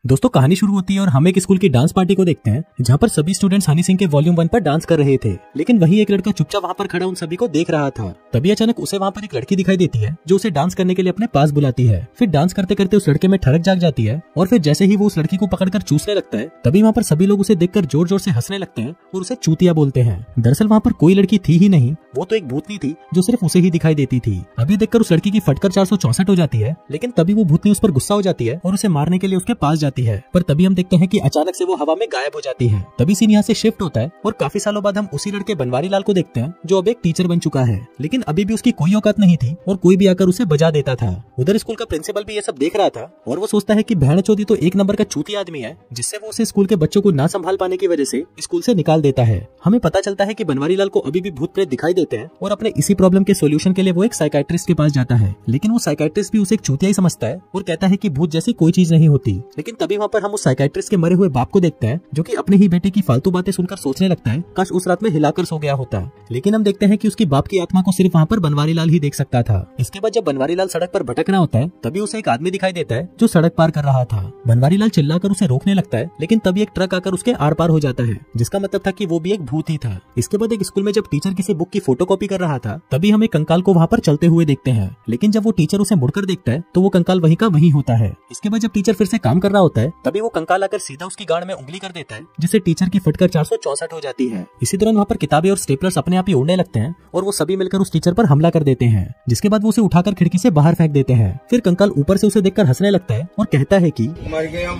दोस्तों कहानी शुरू होती है और हम एक स्कूल की डांस पार्टी को देखते हैं जहाँ पर सभी स्टूडेंट्स हनी सिंह के वॉल्यूम 1 पर डांस कर रहे थे, लेकिन वही एक लड़का चुपचाप वहाँ पर खड़ा उन सभी को देख रहा था। तभी अचानक उसे वहाँ पर एक लड़की दिखाई देती है जो उसे डांस करने के लिए अपने पास बुलाती है। फिर डांस करते करते उस लड़के में ठड़क जाग जाती है और फिर जैसे ही वो उस लड़की को पकड़कर चूसने लगता है तभी वहाँ पर सभी लोग उसे देखकर जोर जोर से हंसने लगते हैं और उसे चूतिया बोलते हैं। दरअसल वहाँ पर कोई लड़की थी ही नहीं, वो तो एक भूतनी थी जो सिर्फ उसे ही दिखाई देती थी। अभी देखकर उस लड़की की फटकर 464 हो जाती है, लेकिन तभी वो भूतनी उस पर गुस्सा हो जाती है और उसे मारने के लिए उसके पास जाती है। पर तभी हम देखते हैं कि अचानक से वो हवा में गायब हो जाती है। तभी सीन यहाँ से शिफ्ट होता है और काफी सालों बाद हम उसी लड़के बनवारी लाल को देखते हैं जो अब एक टीचर बन चुका है, लेकिन अभी भी उसकी कोई औकात नहीं थी और कोई भी आकर उसे बजा देता था। उधर स्कूल का प्रिंसिपल भी ये सब देख रहा था और वो सोचता है कि बहन चौधरी तो एक नंबर का चूती आदमी है, जिससे वो उसे स्कूल के बच्चों को ना संभाल पाने की वजह से स्कूल से निकाल देता है। हमें पता चलता है कि बनवारी लाल को अभी भी भूत प्रेत दिखाई देते हैं और अपने इसी प्रॉब्लम के सोल्यूशन के लिए वो एक साइकाइट्रिस्ट के पास जाता है, लेकिन वो साइकाइट्रिस्ट भी उसे एक चूतिया ही समझता है और कहता है कि भूत जैसी कोई चीज नहीं होती। लेकिन तभी वहाँ पर हम उस साइकाइट्रिस्ट के मरे हुए बाप को देखते हैं जो कि अपने ही बेटे की फालतू बातें सुनकर सोचने लगता है काश उस रात में हिलाकर सो गया होता। लेकिन हम देखते हैं कि उसकी बाप की आत्मा को सिर्फ वहाँ पर बनवारी लाल ही देख सकता था। इसके बाद जब बनवारी लाल सड़क पर भटक रहा होता है तभी उसे एक आदमी दिखाई देता है जो सड़क पार कर रहा था। बनवारी लाल चिल्लाकर उसे रोकने लगता है, लेकिन तभी एक ट्रक आकर उसके आर पार हो जाता है, जिसका मतलब था कि वो भी एक भूत ही था। इसके बाद एक स्कूल में जब टीचर किसी बुक की फोटोकॉपी कर रहा था तभी हम एक कंकाल को वहाँ पर चलते हुए देखते हैं, लेकिन जब वो टीचर उसे मुड़कर देखता है तो वो कंकाल वहीं का वहीं होता है। इसके बाद जब टीचर फिर से काम कर रहा होता है तभी वो कंकाल आकर सीधा उसकी गांड में उंगली कर देता है, जिससे टीचर की फटकर 464 हो जाती है। इसी दौरान वहाँ पर किताबें और स्टेपलर्स अपने आप ही उड़ने लगते हैं और वो सभी मिलकर उस टीचर पर हमला कर देते हैं, जिसके बाद वो उसे उठाकर खिड़की से बाहर फेंक देते हैं। फिर कंकाल ऊपर से उसे देखकर हंसने लगता है और कहता है कि मर गया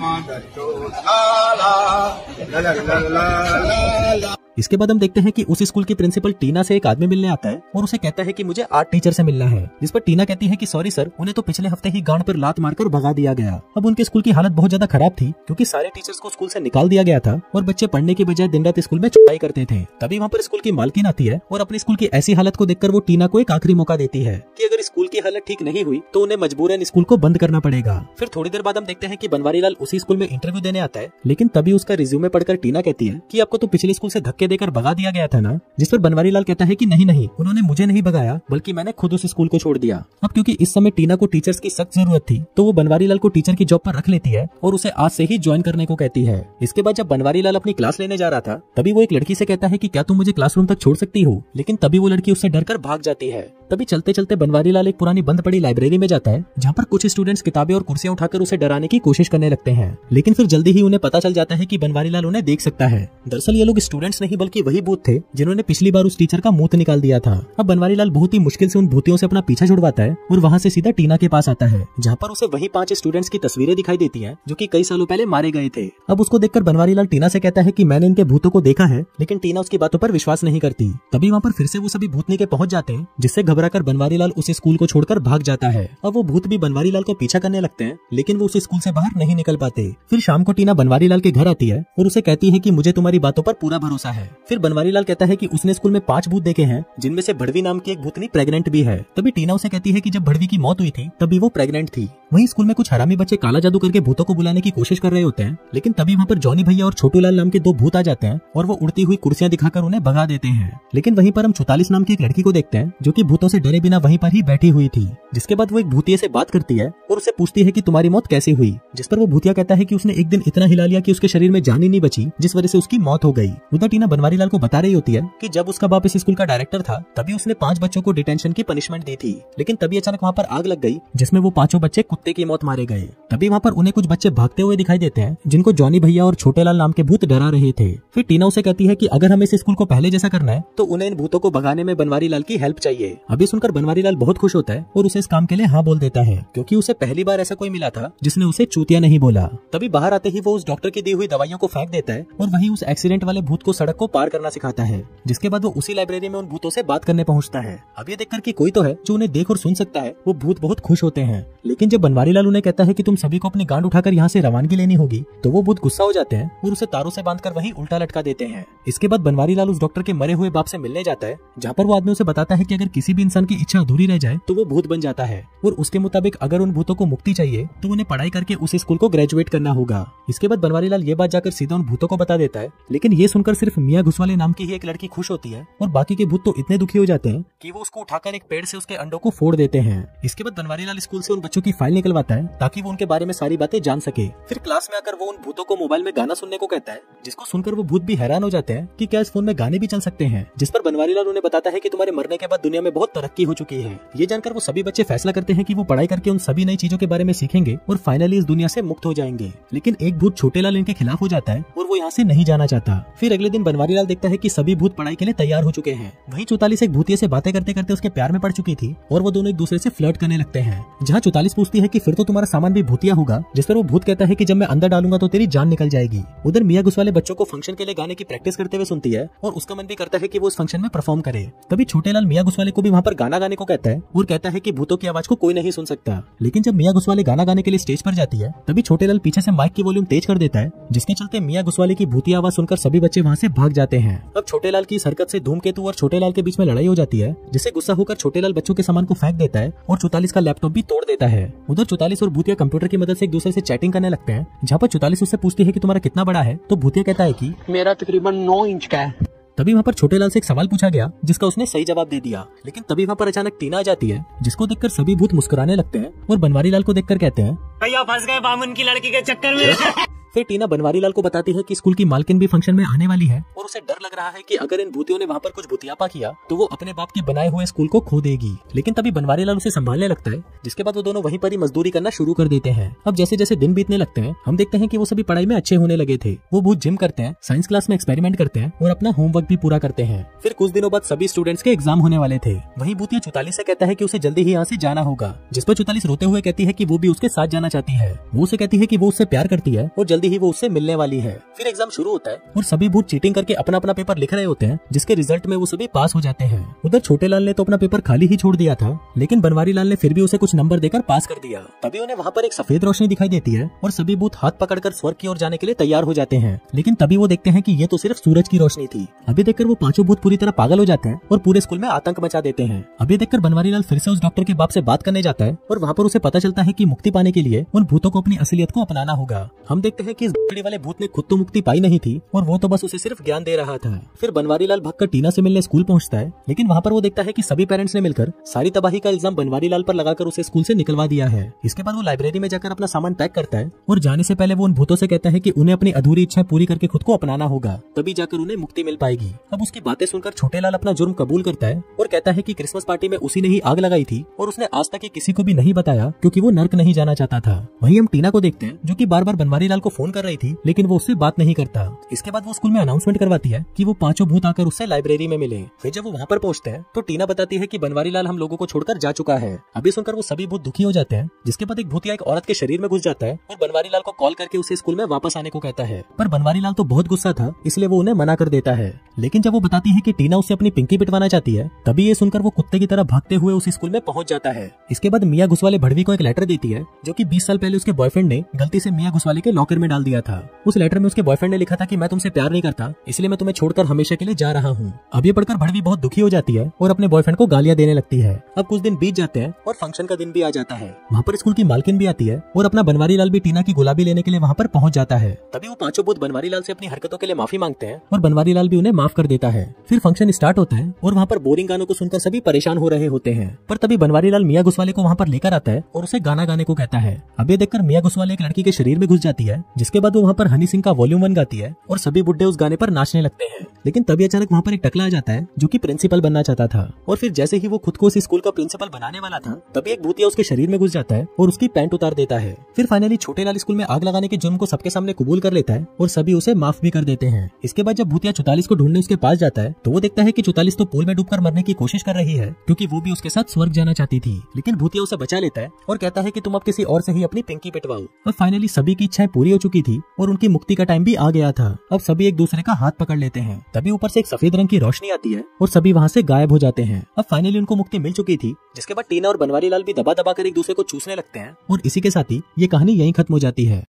इसके बाद हम देखते हैं कि उस स्कूल की प्रिंसिपल टीना से एक आदमी मिलने आता है और उसे कहता है कि मुझे आर्ट टीचर से मिलना है, जिस पर टीना कहती है कि सॉरी सर, उन्हें तो पिछले हफ्ते ही गांड पर लात मारकर भगा दिया गया। अब उनके स्कूल की हालत बहुत ज्यादा खराब थी क्योंकि सारे टीचर्स को स्कूल से निकाल दिया गया था और बच्चे पढ़ने की बजाय दिन रात स्कूल में चुपाई करते थे। तभी वहाँ पर स्कूल की मालकिन आती है और अपने स्कूल की ऐसी हालत को देखकर वो टीना को एक आखिरी मौका देती है कि अगर स्कूल की हालत ठीक नहीं हुई तो उन्हें मजबूरन स्कूल को बंद करना पड़ेगा। फिर थोड़ी देर बाद हम देखते हैं कि बनवारी लाल उसी स्कूल में इंटरव्यू देने आता है, लेकिन तभी उसका रिज्यूमे पढ़कर टीना कहती है कि आपको तो पिछले स्कूल से धक्के देकर भगा दिया गया था ना, जिस पर बनवारी लाल कहता है कि नहीं नहीं, उन्होंने मुझे नहीं भगाया बल्कि मैंने खुद उस स्कूल को छोड़ दिया। अब क्योंकि इस समय टीना को टीचर्स की सख्त जरूरत थी तो वो बनवारी लाल को टीचर की जॉब पर रख लेती है और उसे आज से ही ज्वाइन करने को कहती है। इसके बाद जब बनवारी लाल अपनी क्लास लेने जा रहा था तभी वो एक लड़की से कहता है कि क्या तुम मुझे क्लासरूम तक छोड़ सकती हो, लेकिन तभी वो लड़की उससे डरकर भाग जाती है। तभी चलते चलते बनवारी लाल एक पुरानी बंद पड़ी लाइब्रेरी में जाता है जहाँ पर कुछ स्टूडेंट्स किताबें और कुर्सियां उठाकर उसे डराने की कोशिश करने लगते हैं, लेकिन फिर जल्दी ही उन्हें पता चल जाता है कि बनवारी लाल उन्हें देख सकता है। दरअसल ये लोग स्टूडेंट्स नहीं बल्कि वही भूत थे जिन्होंने पिछली बार उस टीचर का मुंह निकाल दिया था। अब बनवारी लाल बहुत ही मुश्किल से उन भूतियों से अपना पीछा छुड़वाता है और वहाँ से सीधा टीना के पास आता है जहाँ पर उसे वही 5 स्टूडेंट्स की तस्वीरें दिखाई देती हैं जो कि कई सालों पहले मारे गए थे। अब उसको देखकर बनवारी लाल टीना से कहता है कि मैंने इनके भूतों को देखा है, लेकिन टीना उसकी बातों पर विश्वास नहीं करती। तभी वहाँ पर फिर से वो सभी भूतनी के पहुंच जाते हैं, जिससे घबराकर बनवारी लाल उस स्कूल को छोड़कर भाग जाता है। अब वो भूत भी बनवारी लाल का पीछा करने लगते हैं, लेकिन वो उस स्कूल से बाहर नहीं निकल पाते। फिर शाम को टीना बनवारी लाल के घर आती है और उसे कहती है कि मुझे तुम्हारी बातों पर पूरा भरोसा है। फिर बनवारी लाल कहता है कि उसने स्कूल में 5 भूत देखे हैं, जिनमें से भड़वी नाम की एक भूतनी प्रेग्नेंट भी है। तभी टीना उसे कहती है कि जब भड़वी की मौत हुई थी तभी वो प्रेग्नेंट थी। वहीं स्कूल में कुछ हरामी बच्चे काला जादू करके भूतों को बुलाने की कोशिश कर रहे होते हैं, लेकिन तभी वहाँ पर जॉनी भैया और छोटू लाल नाम के 2 भूत आ जाते हैं और वो उड़ती हुई कुर्सियां दिखाकर उन्हें भगा देते हैं। लेकिन वहीं पर हम 44 नाम की एक लड़की को देखते हैं जो कि भूतों से डरे बिना वहीं पर ही बैठी हुई थी। जिसके बाद वो एक भूतिया से बात करती है और उसे पूछती है कि तुम्हारी मौत कैसे हुई, जिस पर वो भूतिया कहता है कि उसने एक दिन इतना हिला लिया कि उसके शरीर में जान ही नहीं बची, जिस वजह से उसकी मौत हो गई। उधर टीना बनवारी लाल को बता रही होती है कि जब उसका बाप इस स्कूल का डायरेक्टर था तभी उसने 5 बच्चों को डिटेंशन की पनिशमेंट दी थी, लेकिन तभी अचानक वहाँ पर आग लग गई जिसमें वो 5 बच्चे कुत्ते की मौत मारे गए। तभी वहाँ पर उन्हें कुछ बच्चे भागते हुए दिखाई देते हैं जिनको जॉनी भैया और छोटे लाल नाम के भूत डरा रहे थे। फिर टीना उसे कहती है कि अगर हमें इस स्कूल को पहले जैसा करना है तो उन्हें इन भूतों को भगाने में बनवारी लाल की हेल्प चाहिए। अभी सुनकर बनवारी लाल बहुत खुश होता है और उसे इस काम के लिए हाँ बोल देता है, क्योंकि उसे पहली बार ऐसा कोई मिला था जिसने उसे चूतिया नहीं बोला। तभी बाहर आते ही वो उस डॉक्टर की दी हुई दवाइयों को फेंक देता है और वहीं उस एक्सीडेंट वाले भूत को सड़क को पार करना सिखाता है, जिसके बाद वो उसी लाइब्रेरी में उन भूतों से बात करने पहुंचता है। अब ये देखकर कि कोई तो है जो उन्हें देख और सुन सकता है, वो भूत बहुत खुश होते हैं। लेकिन जब बनवारी लाल उन्हें कहता है कि तुम सभी को अपनी गांड उठाकर यहाँ से रवानगी लेनी होगी तो वो भूत गुस्सा हो जाते हैं और उसे तारों से बांधकर वहीं उल्टा लटका देते हैं। इसके बाद बनवारी लाल उस डॉक्टर के मरे हुए बाप से मिलने जाता है, जहाँ पर वो आदमी उसे बताता है कि अगर किसी भी इंसान की इच्छा अधूरी रह जाए तो वो भूत बन जाता है, और उसके मुताबिक अगर उन भूतों को मुक्ति चाहिए तो उन्हें पढ़ाई करके उस स्कूल को ग्रेजुएट करना होगा। इसके बाद बनवारीलाल ये बात जाकर सीधा उन भूतों को बता देता है, लेकिन ये सुनकर सिर्फ मियाँ घुसवाले नाम की ही एक लड़की खुश होती है और बाकी के भूत तो इतने दुखी हो जाते हैं कि वो उसको उठाकर एक पेड़ से उसके अंडों को फोड़ देते हैं। इसके बाद बनवारीलाल स्कूल से उन बच्चों की फाइल निकलवाता है ताकि वो उनके बारे में सारी बातें जान सके। फिर क्लास में आकर वो उन भूतों को मोबाइल में गाना सुनने को कहता है, जिसको सुनकर वो भूत भी हैरान हो जाते हैं कि क्या इस फोन में गाने भी चल सकते हैं। जिस पर बनवारीलाल उन्हें बताता है कि तुम्हारे मरने के बाद दुनिया में बहुत तरक्की हो चुकी है। ये जानकर वो सभी बच्चे फैसला करते हैं कि वो पढ़ाई करके उन सभी नई चीजों के बारे में सीखेंगे और फाइनली इस दुनिया से मुक्त हो जाएंगे। लेकिन एक भूत छोटेलाल इनके खिलाफ हो जाता है और वो यहाँ से नहीं जाना चाहता। फिर अगले दिन बनवारीलाल देखता है कि सभी भूत पढ़ाई के लिए तैयार हो चुके हैं। वहीं 44 एक भूतिया से बातें करते करते उसके प्यार में पड़ चुकी थी और वो दोनों एक दूसरे से फ्लर्ट करने लगते हैं। जहाँ 44 पूछती है कि फिर तो तुम्हारा सामान भी भूतिया होगा, जिस पर वो भूत कहता है कि जब मैं अंदर डालूंगा तो तेरी जान निकल जाएगी। उधर मियाँ घुसवाले बच्चों को फंक्शन के लिए गाने की प्रैक्टिस करते हुए सुनती है और उसका मन भी करता है कि वो उस फंक्शन में परफॉर्म करे। तभी छोटेलाल मियाँ घुसवाले को भी वहाँ पर गाना गाने को कहता है और कहता है कि भूतों की आवाज को कोई नहीं सुन सकता। लेकिन जब मियाँ घुसवाले गाना गाने के लिए स्टेज पर जाती है तभी छोटेलाल पीछे से माइक की वॉल्यूम तेज कर देता है, जिसके चलते मियाँ घुसवाले की भूतिया आवाज सुनकर सभी बच्चे वहाँ से भाग जाते हैं। अब छोटेलाल की इस हरकत से धूमकेतु और छोटेलाल के बीच में लड़ाई हो जाती है, जिससे गुस्सा होकर छोटेलाल बच्चों के सामान को फेंक देता है और 44 का लैपटॉप भी तोड़ देता है। उधर 44 और भूतिया कंप्यूटर की मदद से एक दूसरे से चैटिंग करने लगते हैं, जहाँ पर 44 उससे पूछती है कि तुम्हारा कितना बड़ा है, तो भूतिया कहता है कि मेरा तकरीबन 9 इंच का है। तभी वहाँ पर छोटेलाल से एक सवाल पूछा गया जिसका उसने सही जवाब दे दिया। लेकिन तभी वहाँ पर अचानक टीना आ जाती है, जिसको देखकर सभी भूत मुस्कुराने लगते हैं और बनवारीलाल को देखकर कहते हैं भैया फंस गए बामन की लड़की के चक्कर में। फिर टीना बनवारीलाल को बताती है कि स्कूल की मालकिन भी फंक्शन में आने वाली है और उसे डर लग रहा है कि अगर इन भूतियों ने वहाँ पर कुछ भूतियापा किया तो वो अपने बाप के बनाए हुए स्कूल को खो देगी। लेकिन तभी बनवारीलाल उसे संभालने लगता है, जिसके बाद वो दोनों वहीं पर ही मजदूरी करना शुरू कर देते हैं। अब जैसे जैसे दिन बीतने लगते हैं हम देखते हैं कि वो सभी पढ़ाई में अच्छे होने लगे थे। वो बहुत जिम करते हैं, साइंस क्लास में एक्सपेरिमेंट करते हैं और अपना होमवर्क भी पूरा करते हैं। फिर कुछ दिनों बाद सभी स्टूडेंट्स के एग्जाम होने वाले थे। वहीं भूतिया 44 से कहता है कि उसे जल्दी ही यहाँ से जाना होगा, जिस पर 44 रोते हुए कहती है कि वो भी उसके साथ जाना चाहती है। वो उसे कहती है कि वो उससे प्यार करती है और जल्दी ही वो उससे मिलने वाली है। फिर एग्जाम शुरू होता है और सभी भूत चीटिंग करके अपना अपना पेपर लिख रहे होते हैं, जिसके रिजल्ट में वो सभी पास हो जाते हैं। उधर छोटेलाल ने तो अपना पेपर खाली ही छोड़ दिया था, लेकिन बनवारीलाल ने फिर भी उसे कुछ नंबर देकर पास कर दिया। तभी उन्हें वहाँ पर एक सफेद रोशनी दिखाई देती है और सभी भूत हाथ पकड़कर स्वर्ग की ओर जाने के लिए तैयार हो जाते हैं। लेकिन तभी वो देखते हैं कि ये तो सिर्फ सूरज की रोशनी थी। अभी देखकर वो पांचों भूत पूरी तरह पागल हो जाते हैं और पूरे स्कूल में आतंक मचा देते हैं। अभी देखकर बनवारीलाल फिर से उस डॉक्टर के बाप से बात करने जाता है और वहाँ पर उसे पता चलता है कि मुक्ति पाने के लिए उन भूतों को अपनी असलियत को अपनाना होगा। हम देखते हैं कि इस बड़े वाले भूत ने खुद तो मुक्ति पाई नहीं थी और वो तो बस उसे सिर्फ ज्ञान दे रहा था। फिर बनवारीलाल भागकर टीना से मिलने स्कूल पहुंचता है, लेकिन वहाँ पर वो देखता है कि सभी पेरेंट्स ने मिलकर सारी तबाही का इल्जाम बनवारीलाल पर लगाकर उसे स्कूल से निकलवा दिया है। इसके बाद वो लाइब्रेरी में जाकर अपना सामान पैक करता है और जाने से पहले वो उन भूतों से कहता है कि उन्हें अपनी अधूरी इच्छाएं पूरी करके खुद को अपनाना होगा, तभी जाकर उन्हें मुक्ति मिल पाएगी। अब उसकी बातें सुनकर छोटेलाल अपना जुर्म कबूल करता है और कहता है कि क्रिसमस पार्टी में उसी ने ही आग लगाई थी और उसने आज तक किसी को भी नहीं बताया क्योंकि वो नर्क नहीं जाना चाहता था। वहीं हम टीना को देखते हैं जो कि बार बार बनवारीलाल को फोन कर रही थी, लेकिन वो उससे बात नहीं करता। इसके बाद वो स्कूल में अनाउंसमेंट करवाती है कि वो पांचों भूत आकर उससे लाइब्रेरी में मिले। फिर जब वो वहाँ पर पहुंचते हैं तो टीना बताती है कि बनवारीलाल हम लोगों को छोड़कर जा चुका है। अभी सुनकर वो सभी भूत दुखी हो जाते हैं, जिसके बाद एक भूतिया एक औरत के शरीर में घुस जाता है और बनवारीलाल को कॉल करके उसे स्कूल में वापस आने को कहता है। पर बनवारीलाल तो बहुत गुस्सा था, इसलिए वो उन्हें मना कर देता है। लेकिन जब वो बताती है कि टीना उससे अपनी पिंकी पिटवाना चाहती है, तभी ये सुनकर वो कुत्ते की तरह भागते हुए उस स्कूल में पहुंच जाता है। इसके बाद मियाँ घुसवाले भड़वी को एक लेटर देती है जो कि 20 साल पहले उसके बॉयफ्रेंड ने गलती से मियाँ घुसवाले के लॉकर में डाल दिया था। उस लेटर में उसके बॉयफ्रेंड ने लिखा था कि मैं तुमसे प्यार नहीं करता, इसलिए मैं तुम्हें छोड़कर हमेशा के लिए जा रहा हूँ। अब ये पढ़कर भड़वी बहुत दुखी हो जाती है और अपने बॉयफ्रेंड को गालियां देने लगती है। अब कुछ दिन बीत जाते हैं और फंक्शन का दिन भी आ जाता है। वहाँ पर स्कूल की मालकिन भी आती है और अपना बनवारीलाल भी टीना की गुलाबी लेने के लिए वहाँ पर पहुँच जाता है। तभी वो पांचों भूत बनवारीलाल से अपनी हरकतों के लिए माफी मांगते हैं और बनवारीलाल भी उन्हें माफ कर देता है। फिर फंक्शन स्टार्ट होता है और वहाँ पर बोरिंग गानों को सुनकर सभी परेशान हो रहे होते हैं। पर तभी बनवारीलाल मियाँ घुसवाले को वहाँ पर लेकर आता है और उसे गाना गाने को कहता है। अब ये देखकर मियाँ घुसवाले एक लड़की के शरीर में घुस जाती है, जिसके बाद वो वहाँ पर हनी सिंह का वॉल्यूम 1 गाती है और सभी बुड्ढे उस गाने पर नाचने लगते हैं। लेकिन तभी अचानक वहाँ पर एक टकला आ जाता है जो कि प्रिंसिपल बनना चाहता था और फिर जैसे ही वो खुद को उस स्कूल का प्रिंसिपल बनाने वाला था, तभी एक भूतिया उसके शरीर में घुस जाता है और उसकी पैंट उतार देता है। फिर फाइनली छोटेलाल स्कूल में आग लगाने के जुर्म को सबके सामने कबूल कर लेता है और सभी उसे माफ भी कर देते हैं। इसके बाद जब भूतिया 44 को ढूंढने उसके पास जाता है तो वो देखता है कि 44 तो पूल में डूबकर मरने की कोशिश कर रही है क्योंकि वो भी उसके साथ स्वर्ग जाना चाहती थी। लेकिन भूतिया उसे बचा लेता है और कहता है कि तुम अब किसी और से ही अपनी पिंकी पिटवाओ। और फाइनली सभी की इच्छाएं पूरी हो चुकी थी और उनकी मुक्ति का टाइम भी आ गया था। अब सभी एक दूसरे का हाथ पकड़ लेते हैं। तभी ऊपर से एक सफेद रंग की रोशनी आती है और सभी वहाँ से गायब हो जाते हैं। अब फाइनली उनको मुक्ति मिल चुकी थी, जिसके बाद टीना और बनवारीलाल भी दबा दबा कर एक दूसरे को चूसने लगते हैं और इसी के साथ ही ये कहानी यहीं खत्म हो जाती है।